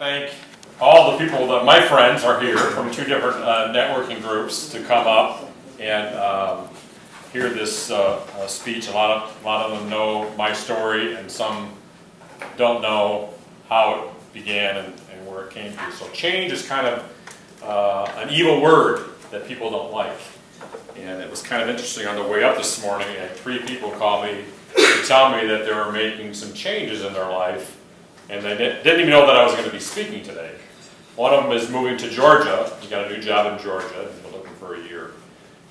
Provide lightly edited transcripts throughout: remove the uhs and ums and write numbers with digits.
thank all the people that my friends are here from two different networking groups to come up and hear this speech. A lot of them know my story, and some don't know how it began and where it came from. So change is kind of an evil word that people don't like. And it was kind of interesting on the way up this morning. I had 3 people call me to tell me that they were making some changes in their life, and they didn't even know that I was going to be speaking today. One of them is moving to Georgia. He got a new job in Georgia. He's been looking for a year.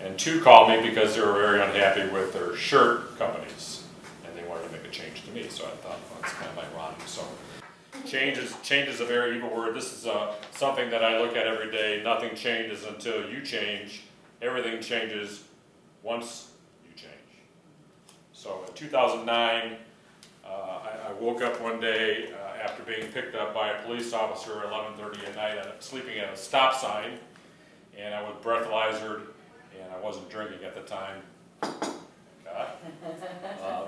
And 2 called me because they were very unhappy with their shirt companies, and they wanted to make a change to me. So I thought, well, that's kind of ironic. So change is a very evil word. This is something that I look at every day. Nothing changes until you change. Everything changes once you change. So in 2009, I woke up one day after being picked up by a police officer at 11:30 at night. I'm sleeping at a stop sign, and I was breathalyzered, and I wasn't drinking at the time.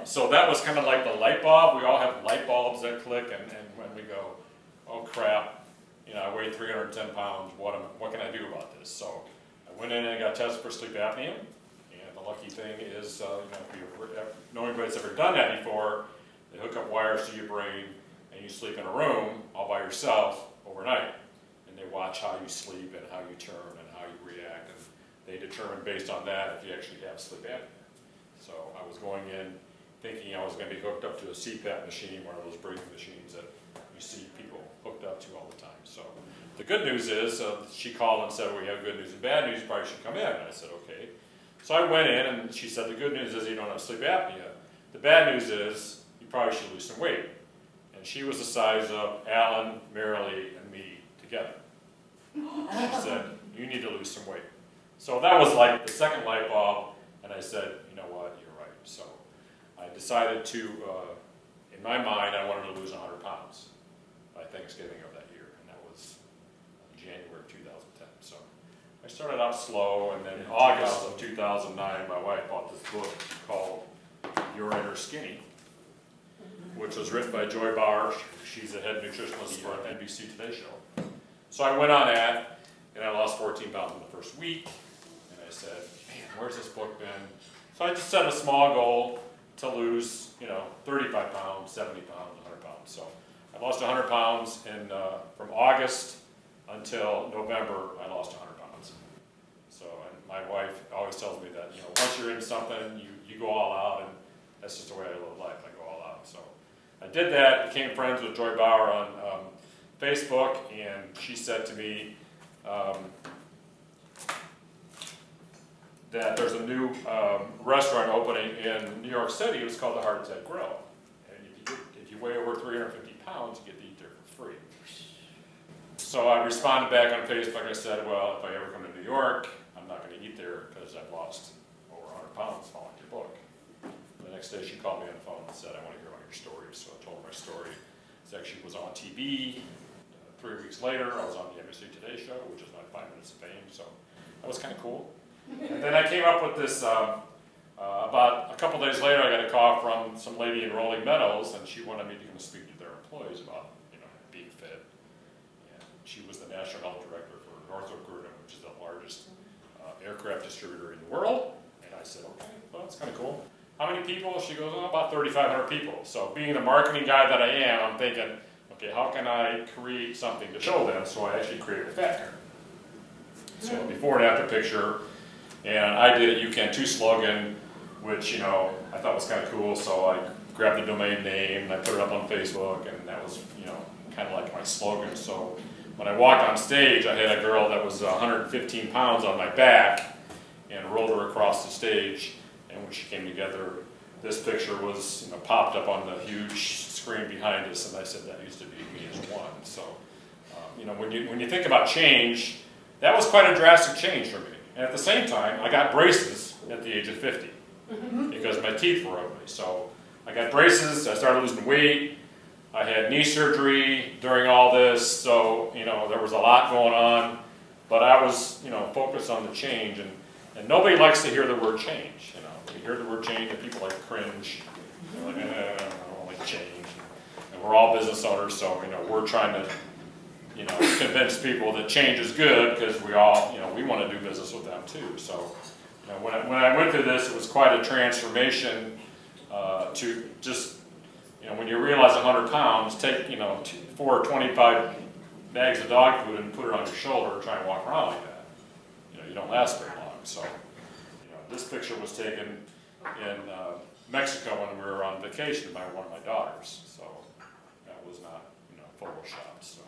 So that was kind of like the light bulb. We all have light bulbs that click, and when we go, oh crap, I weigh 310 pounds. What can I do about this? So I went in and got tested for sleep apnea, and the lucky thing is, if you know anybody that's ever done that before, they hook up wires to your brain, and you sleep in a room all by yourself overnight, and they watch how you sleep and how you turn and how you react, and they determine based on that if you actually have sleep apnea. So I was going in thinking I was going to be hooked up to a CPAP machine, one of those breathing machines that you see people hooked up to all the time. So the good news is, she called and said, well, we have good news and bad news, you probably should come in. And I said, okay. So I went in, and she said, the good news is you don't have sleep apnea. The bad news is you probably should lose some weight. And she was the size of Alan, Marilee, and me together. She said, you need to lose some weight. So that was like the second light bulb, and I said, you know what, you're right. So I decided to, in my mind, I wanted to lose 100 pounds by Thanksgiving of that year, and that was January of 2010. So I started out slow, and then in August of 2009, my wife bought this book called Your Inner Skinny, which was written by Joy Bauer. She's a head nutritionist for an NBC Today show. So I went on that, and I lost 14 pounds in the first week, and I said, man, where's this book been? So I just set a small goal to lose, 35 pounds, 70 pounds, 100 pounds. So I lost 100 pounds, and from August until November, I lost 100 pounds. So and my wife always tells me that, once you're in something, you go all out, and that's just the way I live life. I go all out. So I did that, became friends with Joy Bauer on Facebook, and she said to me that there's a new restaurant opening in New York City. It's called the Heart Attack Grill. And if you weigh over 350 pounds, you get to eat there for free. So I responded back on Facebook. I said, well, if I ever come to New York, I'm not going to eat there because I've lost over 100 pounds following your book. The next day she called me on the phone and said, I want to hear one of your stories. So I told her my story. It actually was on TV. 3 weeks later, I was on the NBC Today show, which is my 5 minutes of fame. So that was kind of cool. And then I came up with this, about a couple days later, I got a call from some lady in Rolling Meadows, and she wanted me to come speak to their employees about, being fit. And she was the national health director for Northrop Grumman, which is the largest aircraft distributor in the world. And I said, okay, well, that's kind of cool. How many people? She goes, oh, about 3,500 people. So being the marketing guy that I am, I'm thinking, okay, how can I create something to show them? So I actually created a fat card. So before and after picture. And I did a You Can Too slogan, which, I thought was kind of cool. So I grabbed the domain name and I put it up on Facebook, and that was, kind of like my slogan. So when I walked on stage, I had a girl that was 115 pounds on my back and rolled her across the stage. And when she came together, this picture was, popped up on the huge screen behind us. And I said, that used to be me as one. So, when you think about change, that was quite a drastic change for me. And at the same time, I got braces at the age of 50 because my teeth were ugly. So I got braces, I started losing weight, I had knee surgery during all this, so there was a lot going on, but I was focused on the change, and nobody likes to hear the word change. When you hear the word change, and people like cringe, they're like, I don't like change. And we're all business owners, so we're trying to you know, convince people that change is good, because we all, you know, we want to do business with them too. So, you know, when I went through this, it was quite a transformation to just, you know, when you realize 100 pounds, take, you know, 4 or 25 bags of dog food and put it on your shoulder and try and walk around like that. You know, you don't last very long. So, you know, this picture was taken in Mexico when we were on vacation by one of my daughters. So that was not, you know, photoshopped. So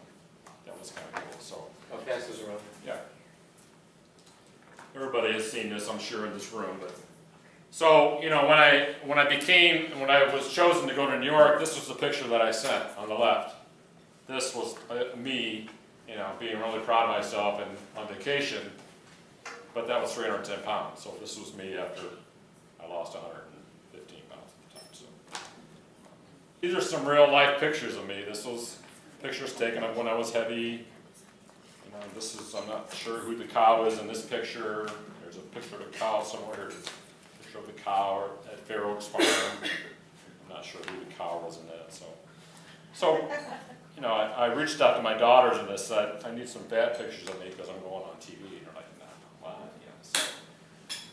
that was kind of cool. So I'll pass this around. yeah, everybody has seen this, I'm sure, in this room. But so, you know, when I was chosen to go to New York, this was the picture that I sent on the left. This was me, you know, being really proud of myself and on vacation. But that was 310 pounds. So this was me after I lost 115 pounds at the time. So these are some real life pictures of me. This was pictures taken of when I was heavy. You know, this is, I'm not sure who the cow is in this picture. There's a picture of a cow somewhere. There's a picture of the cow at Fair Oaks Farm. I'm not sure who the cow was in that. So you know, I reached out to my daughters and said, I need some fat pictures of me because I'm going on TV. And they're like, nah, wow,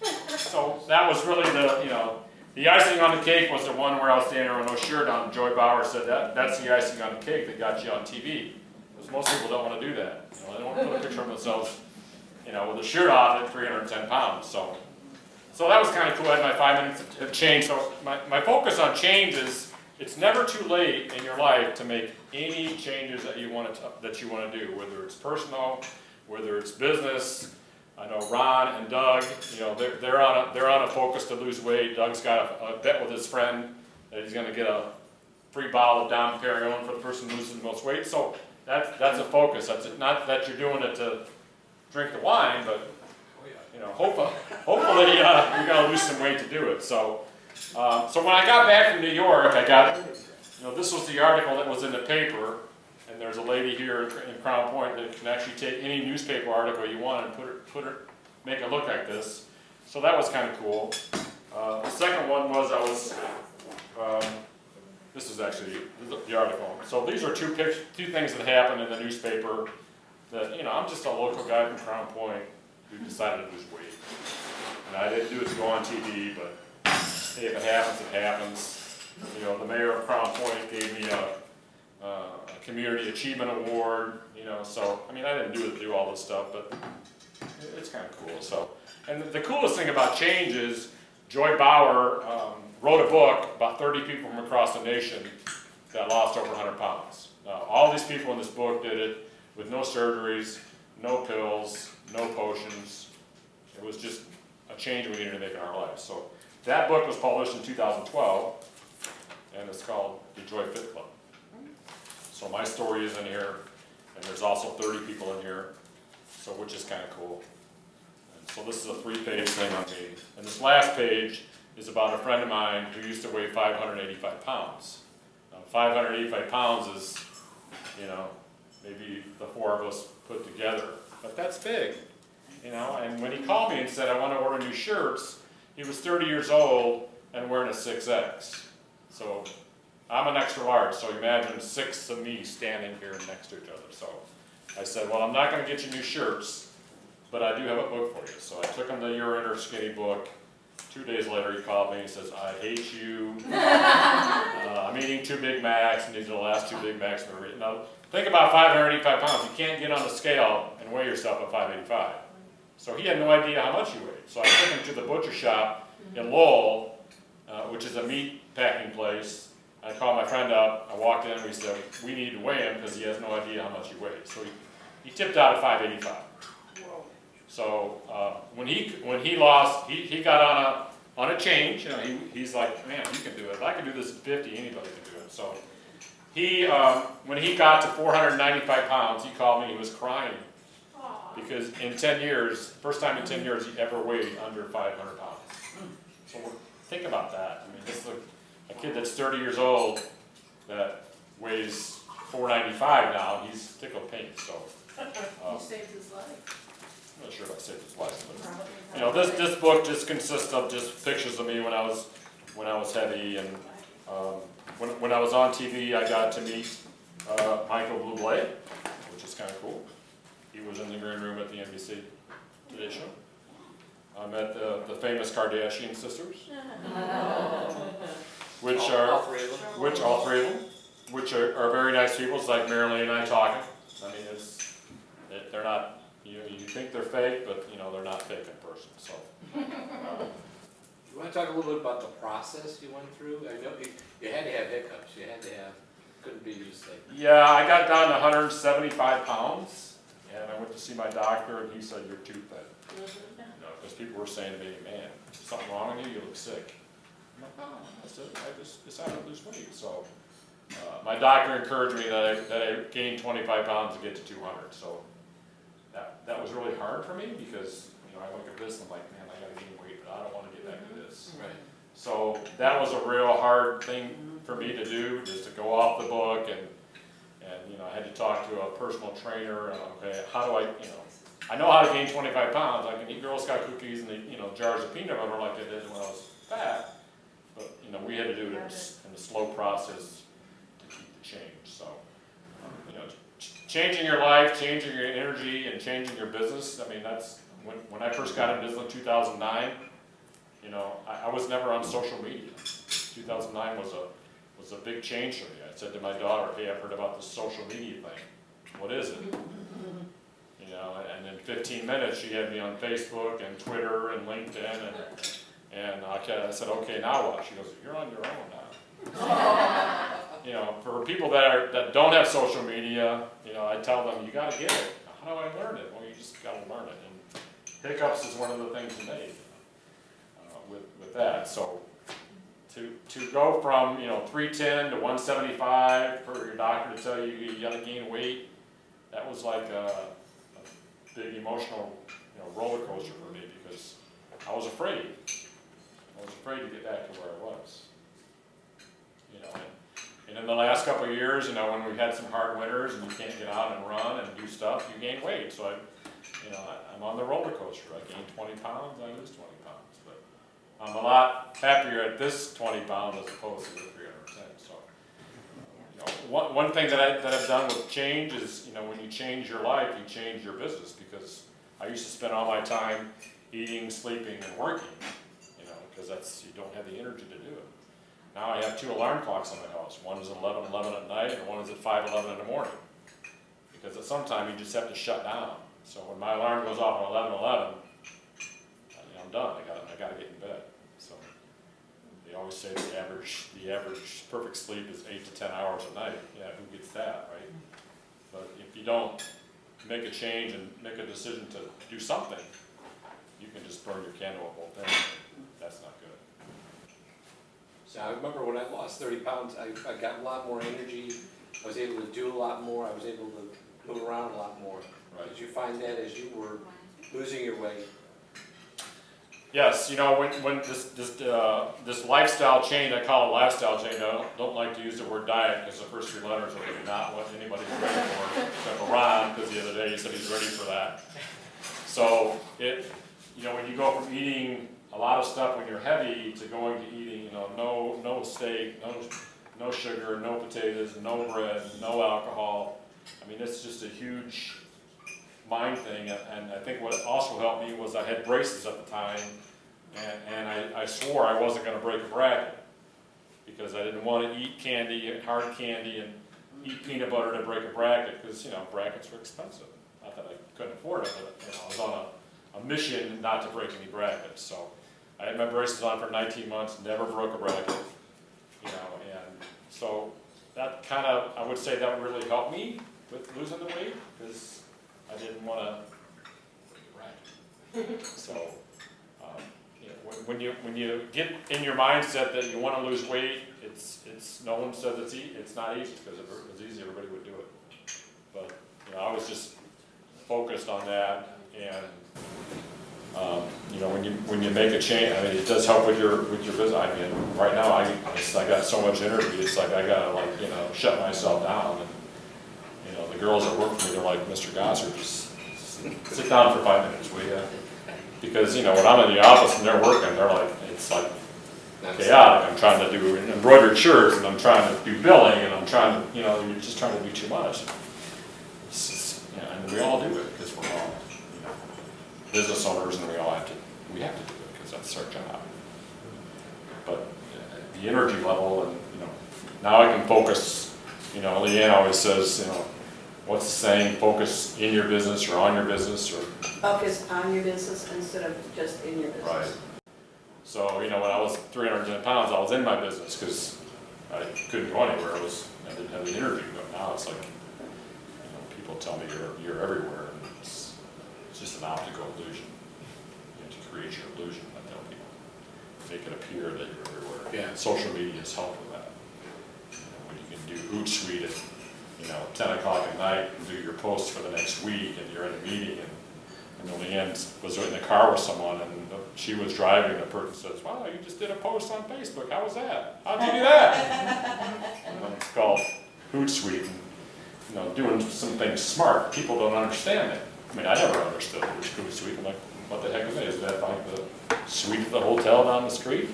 yeah. So that was really the, you know, the icing on the cake was the one where I was standing there with no shirt on. Joy Bauer said that's the icing on the cake that got you on TV. Because most people don't want to do that. You know, they don't want to put a picture of themselves, you know, with a shirt off at 310 pounds. So that was kind of cool. I had my 5 minutes of change. So my focus on change is it's never too late in your life to make any changes that you want to do, whether it's personal, whether it's business. I know Ron and Doug, you know, they're on a focus to lose weight. Doug's got a bet with his friend that he's going to get a free bottle of Dom Perignon for the person who loses the most weight. So that's a focus. That's not that you're doing it to drink the wine, but you know, hopefully you're going to lose some weight to do it. So when I got back from New York, I got, you know, this was the article that was in the paper, and there's a lady here in Crown Point that can actually take any newspaper article you want and make it look like this. So that was kind of cool. The second one was this is actually the article. So these are two things that happened in the newspaper that, you know, I'm just a local guy from Crown Point who decided to lose weight. And I didn't do it to go on TV, but hey, if it happens, it happens. You know, the mayor of Crown Point gave me a community achievement award. You know, so I mean, I didn't do it to do all this stuff, but it's kind of cool. So, and the coolest thing about change is Joy Bauer wrote a book about 30 people from across the nation that lost over 100 pounds. All these people in this book did it with no surgeries, no pills, no potions. It was just a change we needed to make in our lives. So that book was published in 2012, and it's called The Joy Fit Club. So my story is in here, and there's also 30 people in here, so which is kind of cool. And so this is a 3-page thing on me. And this last page is about a friend of mine who used to weigh 585 pounds. Now, 585 pounds is, you know, maybe the 4 of us put together, but that's big, you know. And when he called me and said, I want to order new shirts, he was 30 years old and wearing a 6X. So I'm an extra large, so imagine 6 of me standing here next to each other. So I said, well, I'm not going to get you new shirts, but I do have a book for you. So I took him the You're Inner Skinny book. 2 days later, he called me and he says, I hate you. I'm eating 2 Big Macs, and these are the last 2 Big Macs I've ever eaten. Now, think about 585 pounds. You can't get on the scale and weigh yourself at 585. So he had no idea how much he weighed. So I took him to the butcher shop in Lowell, which is a meat packing place. I called my friend up. I walked in and we said, we need to weigh him because he has no idea how much he weighs. So he tipped out at 585. So when he lost, he got on a change. You know, he's like, man, you can do it. If I can do this at 50, anybody can do it. So he, when he got to 495 pounds, he called me. He was crying because in 10 years, first time in 10 years, he ever weighed under 500 pounds. So think about that. I mean, this is a kid that's 30 years old that weighs 495 now. He's tickled pink. So You saved his life. I'm not sure if I saved his life, but you know, this book just consists of just pictures of me when I was heavy, and when I was on TV, I got to meet Michael Bublé, which is kind of cool. He was in the green room at the NBC Today Show. I met the famous Kardashian sisters, which All three of them? all three of them, which are very nice people. It's like Marilyn and I talking. I mean, they're not, you think they're fake, but they're not fake in person, so. You want to talk a little bit about the process you went through? I know you had to have hiccups, couldn't be just like. Yeah, I got down to 175 pounds, and I went to see my doctor, and he said, "You're too thin." Because people were saying to me, "Man, something wrong with you? You look sick." I'm like, "No, that's it. I just decided to lose weight." So my doctor encouraged me that I gain 25 pounds to get to 200. So that was really hard for me because I look at this and I'm like, man, I got to gain weight, but I don't want to get back to this. Right. So that was a real hard thing for me to do, just to go off the book and I had to talk to a personal trainer and okay, how do I know how to gain 25 pounds. I can eat Girl Scout cookies and jars of peanut butter like I did when I was fat, but we had to do it in a slow process to keep the change. So changing your life, changing your energy, and changing your business. I mean, that's when I first got in business in 2009. I was never on social media. 2009 was a big change for me. I said to my daughter, "Hey, I've heard about this social media thing. What is it?" And in 15 minutes, she had me on Facebook and Twitter and LinkedIn, and I said, "Okay, now what?" She goes, "You're on your own now." For people that don't have social media, I tell them, you got to get it. How do I learn it? Well, you just got to learn it. And hiccups is one of the things you made with that. So to go from 310 to 175 for your doctor to tell you got to gain weight, that was like a big emotional roller coaster for me because I was afraid. I was afraid to get back to where I was. And in the last couple of years, when we've had some hard winters and you can't get out and run and do stuff, you gain weight. So I'm on the roller coaster. I gain 20 pounds, I lose 20 pounds. But I'm a lot happier at this 20 pounds as opposed to the 310. So one thing that I've done with change is, when you change your life, you change your business because I used to spend all my time eating, sleeping, and working, because you don't have the energy to do it. Now I have 2 alarm clocks on my house. One is at 11:11 at night, and one is at 5:11 in the morning. Because at some time you just have to shut down. So when my alarm goes off at 11:11, I'm done. I got to get in bed. So they always say the average perfect sleep is 8 to 10 hours a night. Yeah, who gets that, right? But if you don't make a change and make a decision to do something, you can just burn your candle at both ends. That's not good. So I remember when I lost 30 pounds, I got a lot more energy. I was able to do a lot more. I was able to move around a lot more. Right. Did you find that as you were losing your weight? Yes, when this lifestyle change, I call it lifestyle change. I don't like to use the word diet because the first 3 letters are not what anybody's ready for, except for Ron, because the other day he said he's ready for that. So when you go from eating a lot of stuff when you're heavy to going to eating, no steak, no sugar, no potatoes, no bread, no alcohol. I mean, it's just a huge mind thing, and I think what also helped me was I had braces at the time, and I swore I wasn't going to break a bracket because I didn't want to eat candy, hard candy, and eat peanut butter to break a bracket because brackets were expensive. Not that I couldn't afford it, but I was on a mission not to break any brackets. So I had my braces on for 19 months, never broke a bracket, and so that kind of, I would say that really helped me with losing the weight because I didn't want to break a bracket. So when you get in your mindset that you want to lose weight, it's no one says it's not easy because if it was easy, everybody would do it. But I was just focused on that, and when you make a change, I mean, it does help with your business. I mean, right now I got so much energy. It's like I gotta shut myself down. And the girls that work for me, they're like, "Mr. Gosser, just sit down for 5 minutes, will you?" Because when I'm in the office and they're working, they're like, it's like chaotic. I'm trying to do embroidered shirts, and I'm trying to do billing, and I'm trying to, you're just trying to do too much. we all do it because we're all, business owners, and we have to do it because that's our job. But the energy level, and now I can focus. Leanne always says, what's the saying? Focus in your business or on your business, or Focus on your business instead of just in your business. right. So when I was 310 pounds, I was in my business because I couldn't go anywhere. I didn't have the energy. But now it's like, people tell me you're everywhere, and it's just an optical illusion. You have to create your illusion. I tell people, make it appear that you're everywhere. Yeah. Social media has helped with that. When you can do Hootsuite at 10 o'clock at night and do your post for the next week, and you're in a meeting, and Leanne was in the car with someone, and she was driving. The person says, "Wow, you just did a post on Facebook. How was that? How'd you do that?" And it's called Hootsuite. And, doing some things smart. People don't understand it. I mean, I never understood Hootsuite. I'm like, what the heck is that? Is that like the suite of the hotel down the street?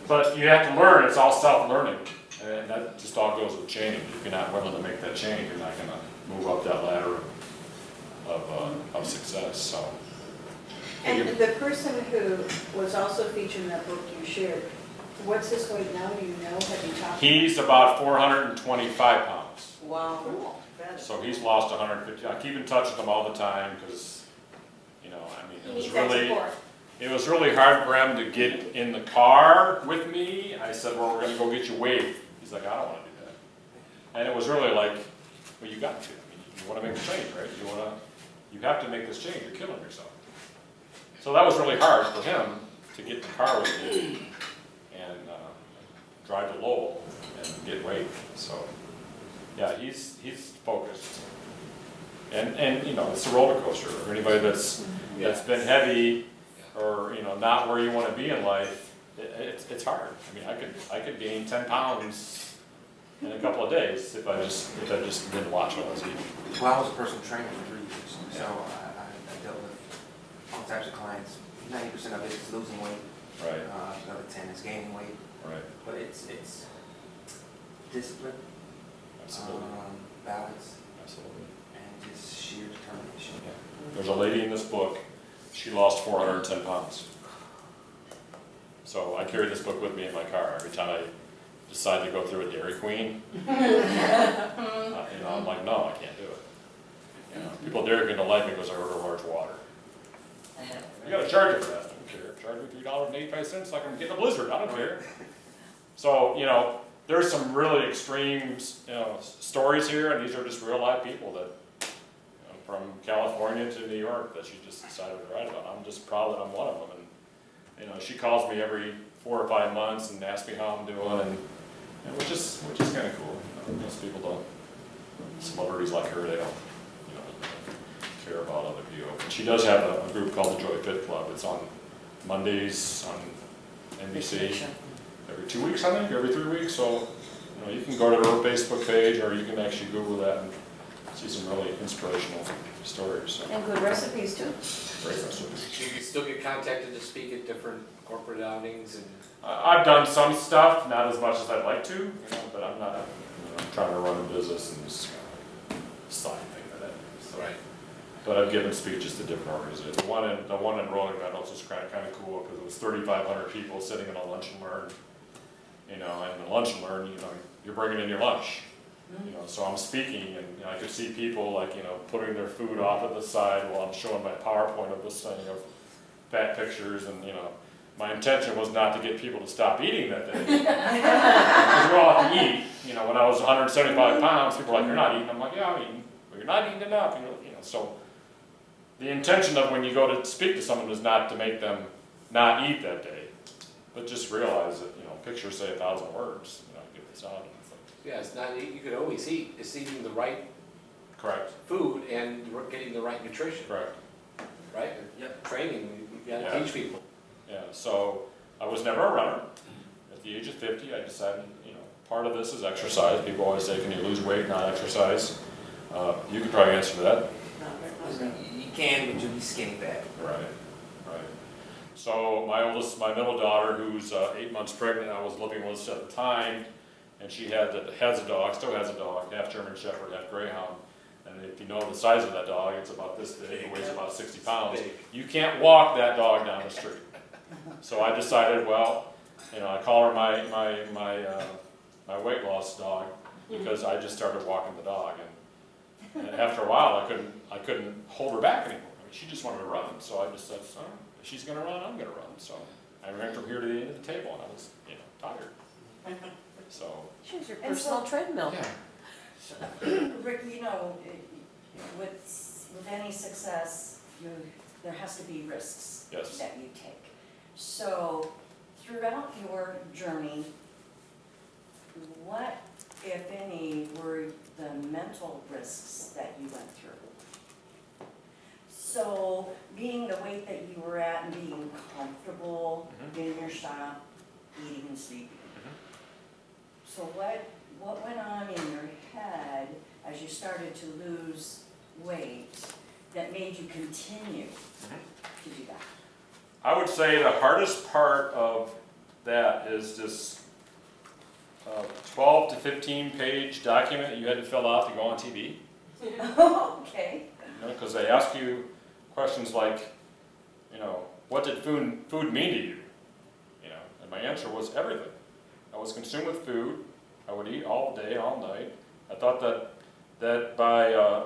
But you have to learn. It's all self-learning. And that just all goes with change. If you're not willing to make that change, you're not going to move up that ladder of success. So. And the person who was also featured in that book you shared, what's his weight now? Do you know? Have you talked? He's about 425 pounds. Wow. Cool. So he's lost 150. I keep in touch with him all the time because, it was really hard for him to get in the car with me. I said, well, we're going to go get you weighed. He's like, I don't want to do that. And it was really like, well, you got to. You want to make the change, right? You have to make this change. You're killing yourself. So that was really hard for him to get in the car with me and drive to Lowell and get weighed. So, yeah, he's focused. And it's a roller coaster. For anybody that's been heavy or not where you want to be in life, it's hard. I mean, I could gain 10 pounds in a couple of days if I just didn't watch what I was eating. Well, I was a personal trainer for 3 years, so I dealt with all types of clients. 90% of it is losing weight. Right. The other 10 is gaining weight. Right. But it's discipline, Absolutely. balance, Absolutely. and just sheer determination. Yeah. There's a lady in this book. She lost 410 pounds. So I carry this book with me in my car every time I decide to go through a Dairy Queen. I'm like, no, I can't do it. People at Dairy Queen don't like me because I order large water. You got to charge it for that. I don't care. Charge me $3.85 like I'm getting a blizzard. I don't care. So there's some really extreme stories here, and these are just real life people that. From California to New York that she just decided to write about. I'm just proud that I'm one of them. And she calls me every 4 or 5 months and asks me how I'm doing, and which is kind of cool. Most people don't. Celebrities like her, they don't care about other people. But she does have a group called the Joy Fit Club. It's on Mondays on NBC. Every 2 weeks, I think, every 3 weeks. So you can go to her Facebook page, or you can actually Google that and see some really inspirational stories. So. And good recipes too. Great recipes. You can still get contacted to speak at different corporate outings and. I've done some stuff, not as much as I'd like to, but I'm not. I'm trying to run a business and just side thing with it. So. Right. But I've given speeches to different organizations. The one in Rolling Meadows was kind of cool because it was 3,500 people sitting in a lunch and learn. And the lunch and learn, you're bringing in your lunch. So I'm speaking, and I could see people putting their food off to the side while I'm showing my PowerPoint of this thing of fat pictures, and my intention was not to get people to stop eating that day. Because we all have to eat. When I was 175 pounds, people were like, "You're not eating." I'm like, "Yeah, I'm eating." But you're not eating enough. So the intention of when you go to speak to someone is not to make them not eat that day, but just realize that pictures say 1,000 words. Get this out. Yeah, it's not. You could always eat. It's eating the right. Correct. Food and getting the right nutrition. Correct. Right. Yep. Training. You got to teach people. Yeah. So I was never a runner. At the age of 50, I decided, part of this is exercise. People always say, "Can you lose weight, not exercise?" You could probably answer that. You can, but you'll be skinny fat. Right. So my middle daughter, who's 8 months pregnant, I was living with us at the time, and she has a dog, still has a dog, half German Shepherd, half Greyhound, And if you know the size of that dog, it's about this big, it weighs about 60 pounds. Big. You can't walk that dog down the street. So I decided, well, I call her my weight loss dog, because I just started walking the dog, and after a while I couldn't hold her back anymore. I mean, she just wanted to run, so I just said, oh, if she's gonna run, I'm gonna run. So I ran from here to the end of the table, and I was tired. So She's your And personal so- treadmill. yeah. Rick, with any success, there has to be risks Yes. that you take. So throughout your journey, what, if any, were the mental risks that you went through? So being the weight that you were at and being comfortable in your shop, eating and sleeping. So what went on in your head as you started to lose weight that made you continue to do that? I would say the hardest part of that is this 12 to 15 page document you had to fill out to go on TV. Okay. Because they ask you questions like, what did food mean to you? And my answer was everything. I was consumed with food. I would eat all day, all night. I thought that by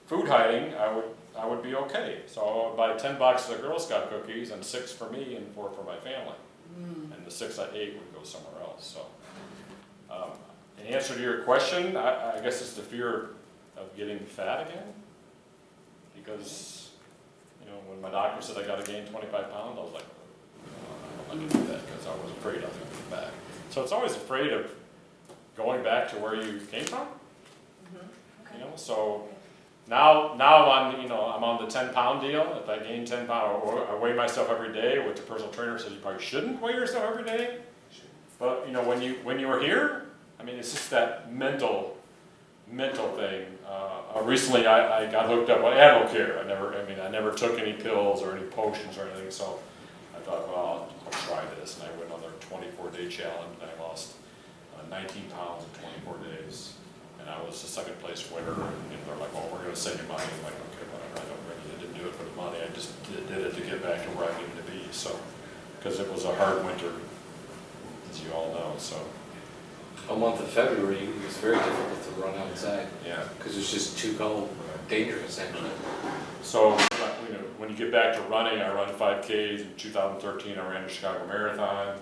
food hiding, I would be okay. So I would buy 10 boxes of Girl Scout cookies, and 6 for me and 4 for my family. And the 6 I ate would go somewhere else. So, in answer to your question, I guess it's the fear of getting fat again. Because, when my doctor said I got to gain 25 pounds, I was like, I don't want to do that, because I was afraid I was going to get back. So it's always afraid of going back to where you came from. Okay. So now I'm on the 10-pound deal. If I gain 10 pounds, or I weigh myself every day, which the personal trainer says you probably shouldn't weigh yourself every day. But when you were here, I mean, it's just that mental thing. Recently, I got hooked up on Advocare. I never took any pills or any potions or anything. So I thought, well, I'll try this, and I went on their 24-day challenge, and I lost 19 pounds in 24 days. And I was the second place winner, and they're like, well, we're going to send you money. I'm like, okay, whatever, I didn't do it for the money, I just did it to get back to where I needed to be. So, because it was a hard winter, as you all know, so. A month of February, it was very difficult to run outside, Yeah. because it's just too cold, dangerous actually. So, when you get back to running, I run 5Ks. In 2013, I ran the Chicago Marathon.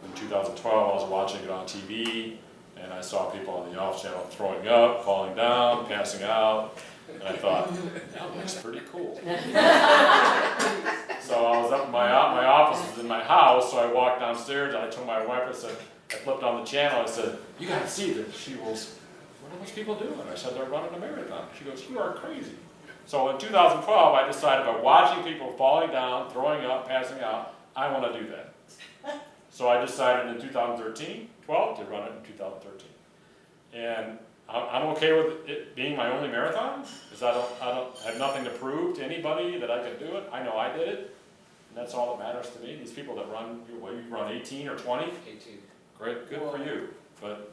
In 2012, I was watching it on TV, and I saw people on the off channel throwing up, falling down, passing out, and I thought, that looks pretty cool. So I was up, my office was in my house, so I walked downstairs, and I told my wife, I flipped on the channel, I said, you gotta see this. She goes, what are those people doing? I said, they're running a marathon. She goes, you are crazy. So in 2012, I decided by watching people falling down, throwing up, passing out, I want to do that. So I decided in 12 to run it in 2013. And I'm okay with it being my only marathon, because I don't have nothing to prove to anybody that I could do it. I know I did it, and that's all that matters to me. These people that run, you run 18 or 20, 18. great, good for you. But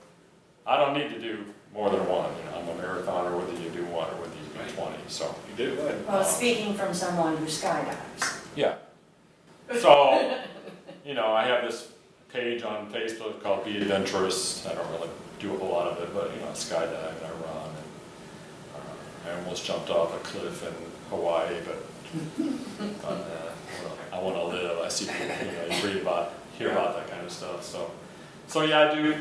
I don't need to do more than one. I'm a marathoner, whether you do one or whether you do 20. So you do it. Well, speaking from someone who skydives. Yeah. So, I have this page on Facebook called Be Adventurous. I don't really do a whole lot of it, but I skydive and I run. And, I almost jumped off a cliff in Hawaii, but I want to live. I see people, you hear about that kind of stuff. So yeah, I do.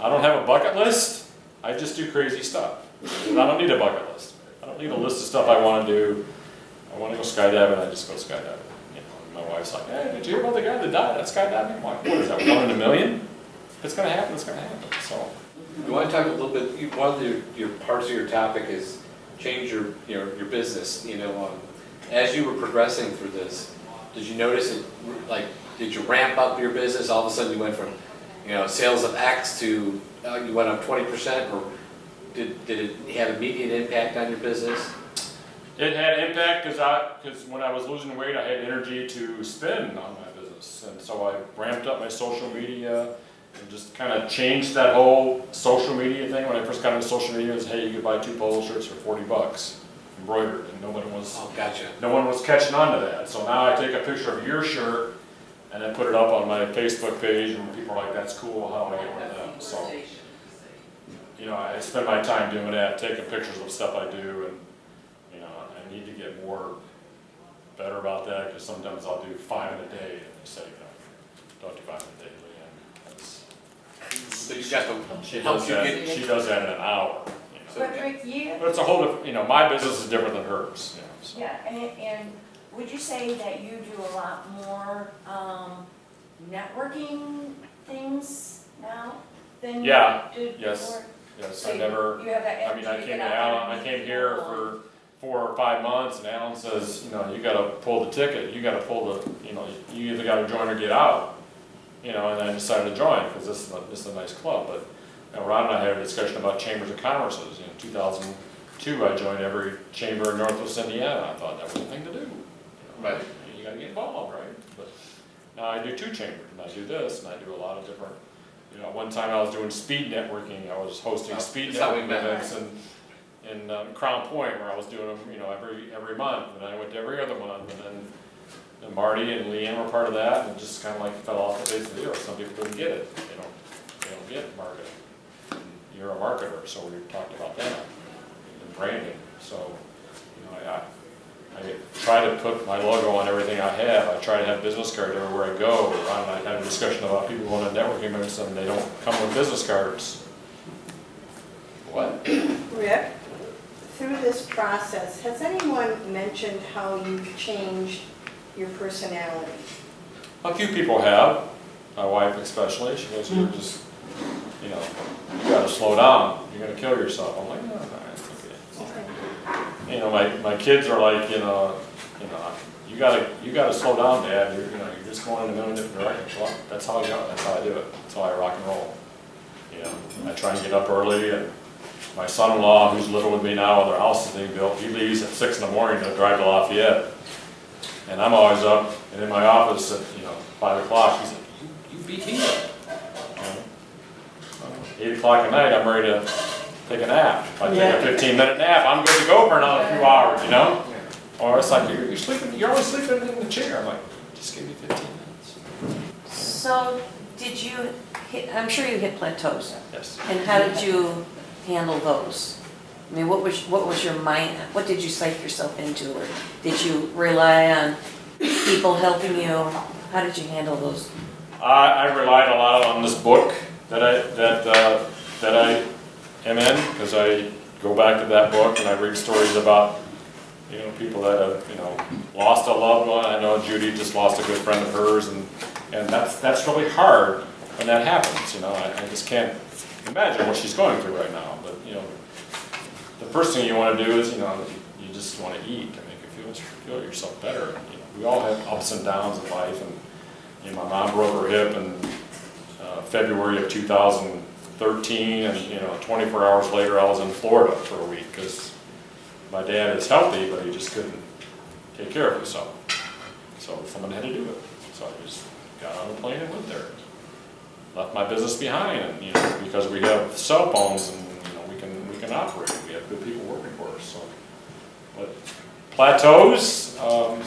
I don't have a bucket list. I just do crazy stuff. I don't need a bucket list. I don't need a list of stuff I want to do. I want to go skydiving. I just go skydiving. My wife's like, hey, did you hear about the guy that died at skydiving? I'm like, what is that, 1 in a million? If it's going to happen, it's going to happen. So, You want to talk a little bit, one of your parts of your topic is change your business, as you were progressing through this, did you notice it, did you ramp up your business? All of a sudden you went from, sales of X to, you went up 20%, or did it have immediate impact on your business? it had impact because when I was losing weight, I had energy to spend on my business. And so I ramped up my social media, and just kind of changed that whole social media thing. When I first got into social media, it was, hey, you could buy 2 polo shirts for $40, embroidered, and no one was catching on to that. So now I take a picture of your shirt and then put it up on my Facebook page, and people are like, that's cool, how do I get one of them? So, you know, I spend my time doing that, taking pictures of stuff I do, and, you know, I need to get better about that, because sometimes I'll do 5 in a day, and they say, you know, don't do 5 in a day, Leanne. So you got to She help does you that, get. she does that in an hour. You know. But Rick, But it's a whole different, you know, my business is different than hers, you know, so. Yeah, and would you say that you do a lot more networking things now than you Yeah, did yes. before? Yes, So I never, You have that I energy mean, I to came get to out there Alan, and I meet came here people for 4 or 5 months, and Alan says, you know, you gotta pull the ticket, you gotta pull the, you know, you either gotta join or get out. You know, and I decided to join, because this is a nice club, but, you know, Ron and I had a discussion about chambers of commerces. In 2002, I joined every chamber in Northwest Indiana. I thought that was the thing to do. You know, Right. You gotta get involved, right? But now I do 2 chambers, and I do this, and I do a lot of different, you know, one time I was doing speed networking. I was hosting Oh, speed that's how we networking met. events in Crown Point, where I was doing them, you know, every month, and I went to every other month, and then and Marty and Leanne were part of that, and it just kind of like fell off the face of the earth. Some people couldn't get it. They don't get marketing. And you're a marketer, so we talked about that, and branding. So, you know, I try to put my logo on everything I have. I try to have business cards everywhere I go. Ron and I had a discussion about people going to networking events and they don't come with business cards. What? Rick, through this process, has anyone mentioned how you've changed your personality? A few people have, my wife especially. She goes, you're just, you know, you gotta slow down. You're gonna kill yourself. I'm like, no, it's okay. You know, my kids are like, you know, you gotta slow down, Dad. You're just going in a million different directions. Well, that's how I go. That's how I do it. That's how I rock and roll. You know, I try and get up early, and my son-in-law, who's living with me now, while their house is being built, he leaves at 6 in the morning to drive to Lafayette. And I'm always up and in my office at, 5 o'clock. He's like, you beat me up. 8 o'clock at night, I'm ready to take a nap. If I take a 15-minute nap, I'm good to go for another few hours, you know? Or it's like, you're sleeping, you're always sleeping in the chair. I'm like, just give me 15 minutes. So, did you hit, I'm sure you hit plateaus, Yes. and how did you handle those? I mean, what was your mind, what did you psych yourself into, or did you rely on people helping you? How did you handle those? I relied a lot on this book that I am in, because I go back to that book and I read stories about, people that have, lost a loved one. I know Judy just lost a good friend of hers, and that's really hard when that happens. I just can't imagine what she's going through right now. But the first thing you want to do is, you just want to eat to make you feel yourself better. We all have ups and downs in life, and my mom broke her hip in February of 2013, and 24 hours later I was in Florida for a week because my dad is healthy, but he just couldn't take care of himself. So someone had to do it. So I just got on a plane and went there. Left my business behind, and because we have cell phones and we can operate. We have good people working for us. So, but plateaus, I'm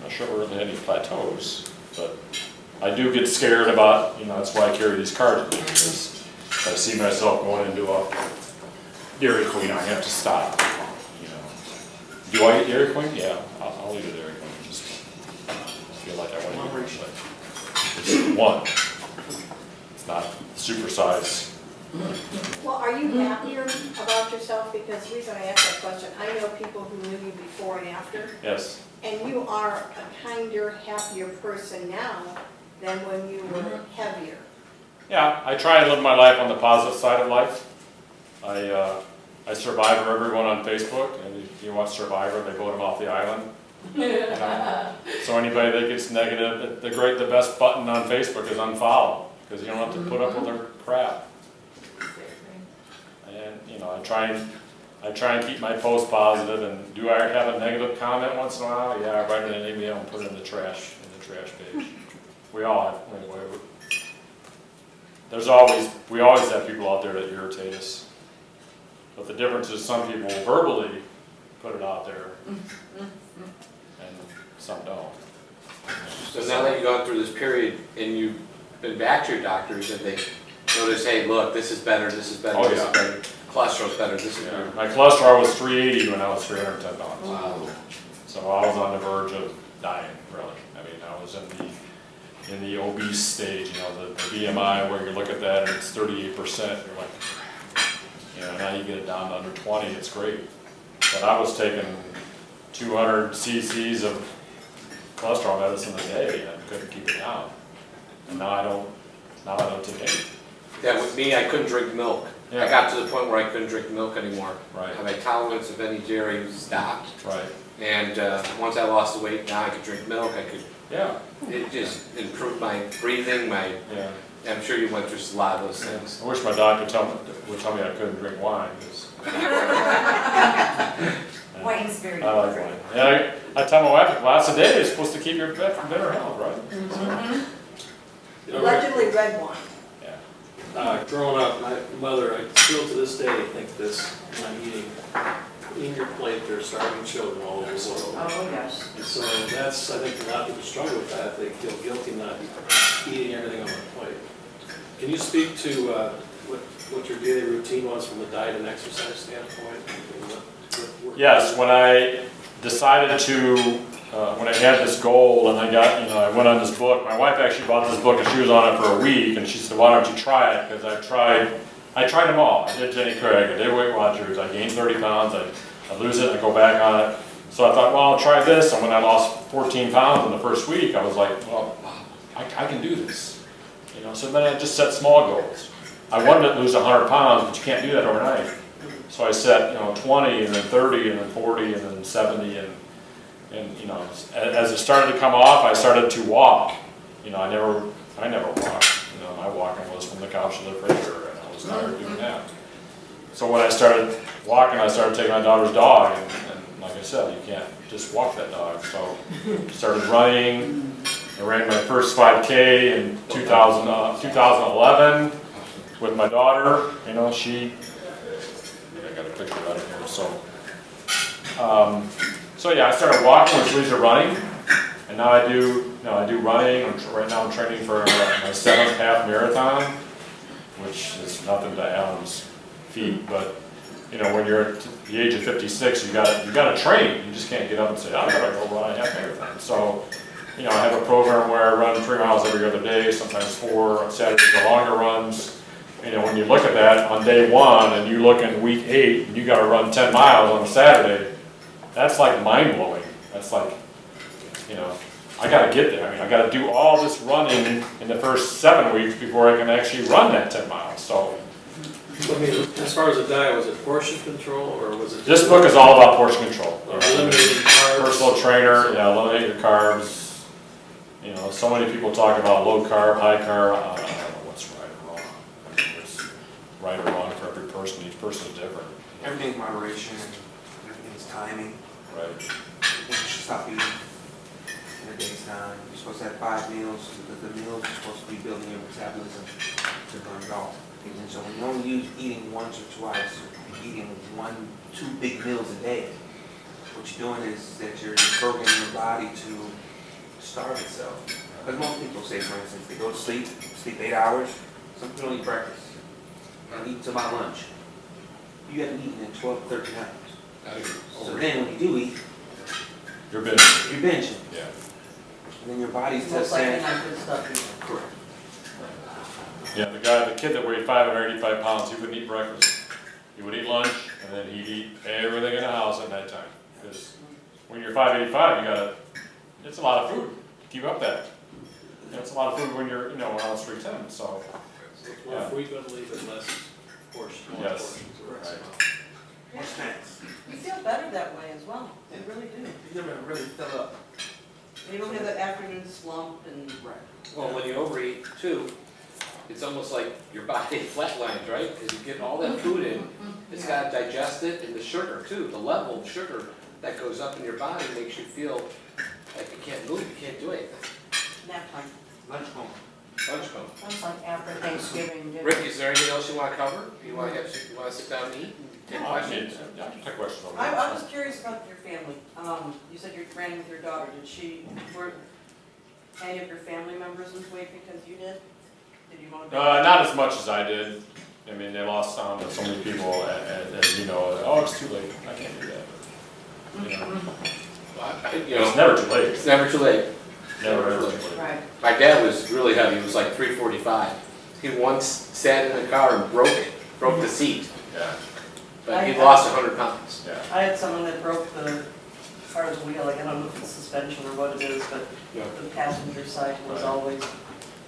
not sure we're really any plateaus, but I do get scared about, that's why I carry these cards with me, because if I see myself going into a Dairy Queen, I have to stop. Do I eat Dairy Queen? Yeah, I'll eat a Dairy Queen. Just feel like I want to eat it. It's one. It's not supersized. Well, are you happier about yourself? Because the reason I asked that question, I know people who knew you before and after, Yes. and you are a kinder, happier person now than when you were heavier. Yeah, I try and live my life on the positive side of life. I Survivor everyone on Facebook, and if you watch Survivor, they vote them off the island. So anybody that gets negative, the best button on Facebook is unfollow, because you don't have to put up with their crap. And I try and keep my post positive. And do I have a negative comment once in a while? Yeah, I write it in an email and put it in the trash page. We all have. we always have people out there that irritate us. But the difference is some people verbally put it out there and some don't. So now that you've gone through this period and you've been back to your doctors and they notice, hey, look, this is better, this is better, Oh, this yeah. is better, cholesterol's better, this is Yeah. better. My cholesterol was 380 when I was 310 pounds. Wow. So I was on the verge of dying, really. I mean, I was in the obese stage, you know, the BMI where you look at that and it's 38%, you're like, you know, now you get it down to under 20, it's great. But I was taking 200 cc's of cholesterol medicine a day and I couldn't keep it down. And now I don't take any. Yeah, with me, I couldn't drink milk. Yeah. I got to the point where I couldn't drink milk anymore. Right. My tolerance of any dairy was stopped. Right. And once I lost the weight, now I could drink milk. Yeah. It just improved my breathing, Yeah. I'm sure you went through a lot of those things. I wish my doctor would tell me I couldn't drink wine. 'Cause Wine's very I like good. wine. Yeah, I tell my wife a glass a day is supposed to keep your better health, right? Mhm. You know, Allegedly red wine. Yeah. growing up, my mother, I still to this day think this when I'm eating, clean your plate, there's starving children all over the world. Oh, yes. And so that's, I think a lot of people struggle with that, they feel guilty not eating everything on their plate. Can you speak to what your daily routine was from a diet and exercise standpoint? And what worked? Yes, when I decided to, when I had this goal and I went on this book, my wife actually bought this book and she was on it for a week and she said, why don't you try it? Because I tried them all. I did Jenny Craig, I did Weight Watchers, I gained 30 pounds, I lose it and I go back on it. So I thought, well, I'll try this. And when I lost 14 pounds in the first week, I was like, well, I can do this. You know, so then I just set small goals. I wanted to lose 100 pounds, but you can't do that overnight. So I set, 20 and then 30 and then 40 and then 70 and as it started to come off, I started to walk. I never walked. My walking was from the couch to the refrigerator and I was tired of doing that. So when I started walking, I started taking my daughter's dog and like I said, you can't just walk that dog. So I started running. I ran my first 5K in 2011 with my daughter. I got a picture of that in here. So yeah, I started walking, which leads to running, and now I do running. Right now I'm training for my 7th half marathon, which is nothing to Alan's feat, but when you're at the age of 56, you gotta train. You just can't get up and say, I gotta go run a half marathon. So I have a program where I run 3 miles every other day, sometimes 4 on Saturdays, the longer runs. When you look at that on day 1 and you look in week 8 and you got to run 10 miles on a Saturday, that's like mind blowing. That's like, I got to get there. I got to do all this running in the first 7 weeks before I can actually run that 10 miles. So As far as the diet, was it portion control or was it? this book is all about portion control. Eliminating carbs. Personal trainer, eliminate your carbs. So many people talk about low carb, high carb. I don't know what's right or wrong. It's right or wrong for every person. Each person is different. Everything's moderation and everything's timing. Right. You should stop eating in a day's time. You're supposed to have 5 meals because the meals are supposed to be building your metabolism to burn it off. And so when you only eating once or twice, you're eating 1-2 big meals a day. What you're doing is that you're programming your body to starve itself. Because most people say, for instance, they go to sleep 8 hours, some people don't eat breakfast, and eat until about lunch. You haven't eaten in 12 to 13 hours. So then when you do eat, You're binging. you're binging. Yeah. And then your body's Most just likely saying, not good stuff either. correct. Yeah, the kid that weighed 585 pounds, he wouldn't eat breakfast. He would eat lunch, and then he'd eat everything in the house at nighttime. Because when you're 585, it's a lot of food to keep up that. It's a lot of food when you're, when I was 310, so. More Yeah. frequently, but less portion. More Yes. portions. Right. More snacks. You feel better that way as well. You really do. You're gonna really fill up. You don't have that afternoon slump and. Right. Well, when you overeat too, it's almost like your body flatlines, right? Because you get all that food in, it's got to digest it, and the sugar too, the level of sugar that goes up in your body makes you feel like you can't move, you can't do anything. Nap time. Lunch home. lunch come? Sounds like after Thanksgiving dinner. Rick, is there anything else you wanna cover? You wanna sit down and eat? Take questions? Yeah, I can take questions over I there. was curious about your family. You said you ran with your daughter. Were any of your family members lose weight because you did? Did you motivate? Not as much as I did. I mean, they lost so many people, and you know, oh, it's too late, I can't do that. You know, it's never too late. It's never too late. Never ever too late. Right. My dad was really heavy, he was like 345. He once sat in the car and broke the seat, Yeah, but he lost 100 pounds. yeah. I had someone that broke the car's wheel, like I don't know if it's suspension or what it is, but Yeah. the passenger side was always,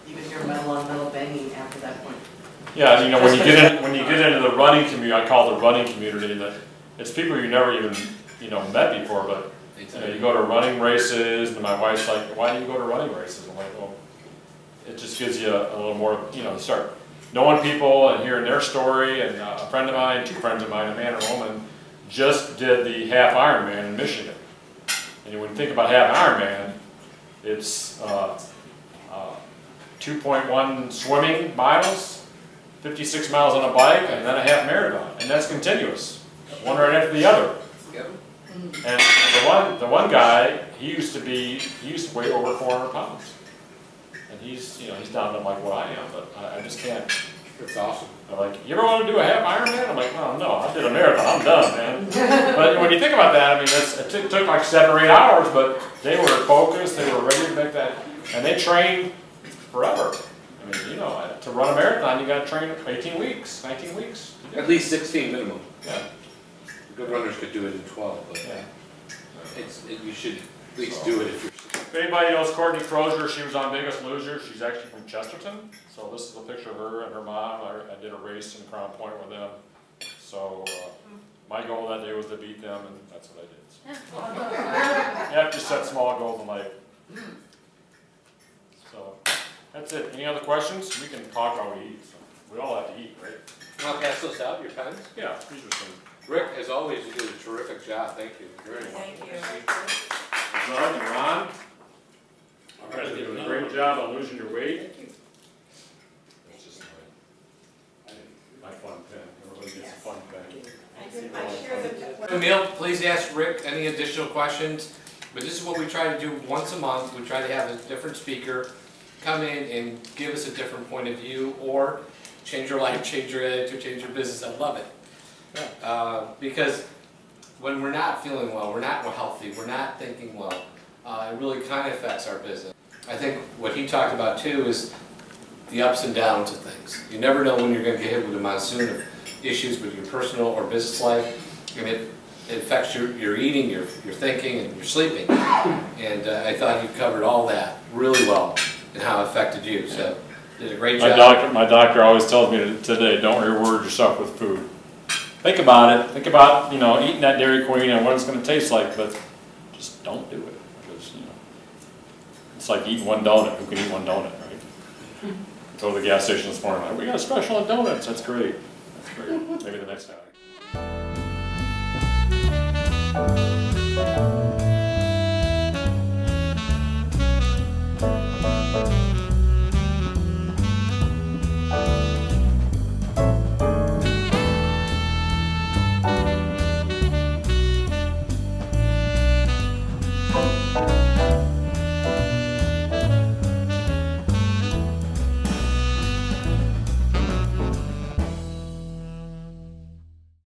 you could hear metal on metal banging after that point. Yeah, and you know, when you get into the running community, I call it the running community, that it's people you never even, you know, met before, but you know, you go to running races, and my wife's like, why do you go to running races? I'm like, well, it just gives you a little more, you know, start knowing people and hearing their story. And a friend of mine, two friends of mine, a man and a woman, just did the half Ironman in Michigan. And when you think about half Ironman, it's 2.1 swimming miles, 56 miles on a bike, and then a half marathon, and that's continuous, one right after the other. Yep. And the one guy, he used to weigh over 400 pounds, and he's down to like what I am, but I just can't. It's awesome. I'm like, you ever want to do a half Ironman? I'm like, oh no, I did a marathon, I'm done, man. But when you think about that, I mean, it took like 7 or 8 hours, but they were focused, they were ready to make that, and they trained forever. I mean, you know, to run a marathon, you got to train 18 weeks, 19 weeks. At least 16 minimum. Yeah, Good runners could do it in 12, but yeah. you should at least do it if you're. If anybody knows Courtney Crozier, she was on Biggest Loser. She's actually from Chesterton. So this is a picture of her and her mom. I did a race in Crown Point with them. So my goal that day was to beat them, and that's what I did. You have to set small goals in life. So that's it. Any other questions? We can talk while we eat. So we all have to eat, right? I'll pass those out, your pens. Yeah, these are some. Rick, as always, you did a terrific job. Thank you very much. Thank you. Doug and Ron, you guys did a great job on losing your weight. It's just my fun pen. Everybody gets a fun pen. Emil, please ask Rick any additional questions, but this is what we try to do once a month. We try to have a different speaker come in and give us a different point of view, or change your life, change your attitude, change your business. I love it. Because when we're not feeling well, we're not healthy, we're not thinking well, it really kind of affects our business. I think what he talked about too is the ups and downs of things. You never know when you're going to get hit with a monsoon of issues with your personal or business life, and it affects your eating, your thinking, and your sleeping. And I thought he covered all that really well and how it affected you. So did a great job. My doctor always tells me today, don't reward yourself with food. Think about it. Think about, you know, eating that Dairy Queen and what it's going to taste like, but just don't do it. Because, you know, it's like eating one donut. Who can eat one donut, right? Go to the gas station this morning, like, we got a special on donuts. That's great. That's great. Maybe the next time.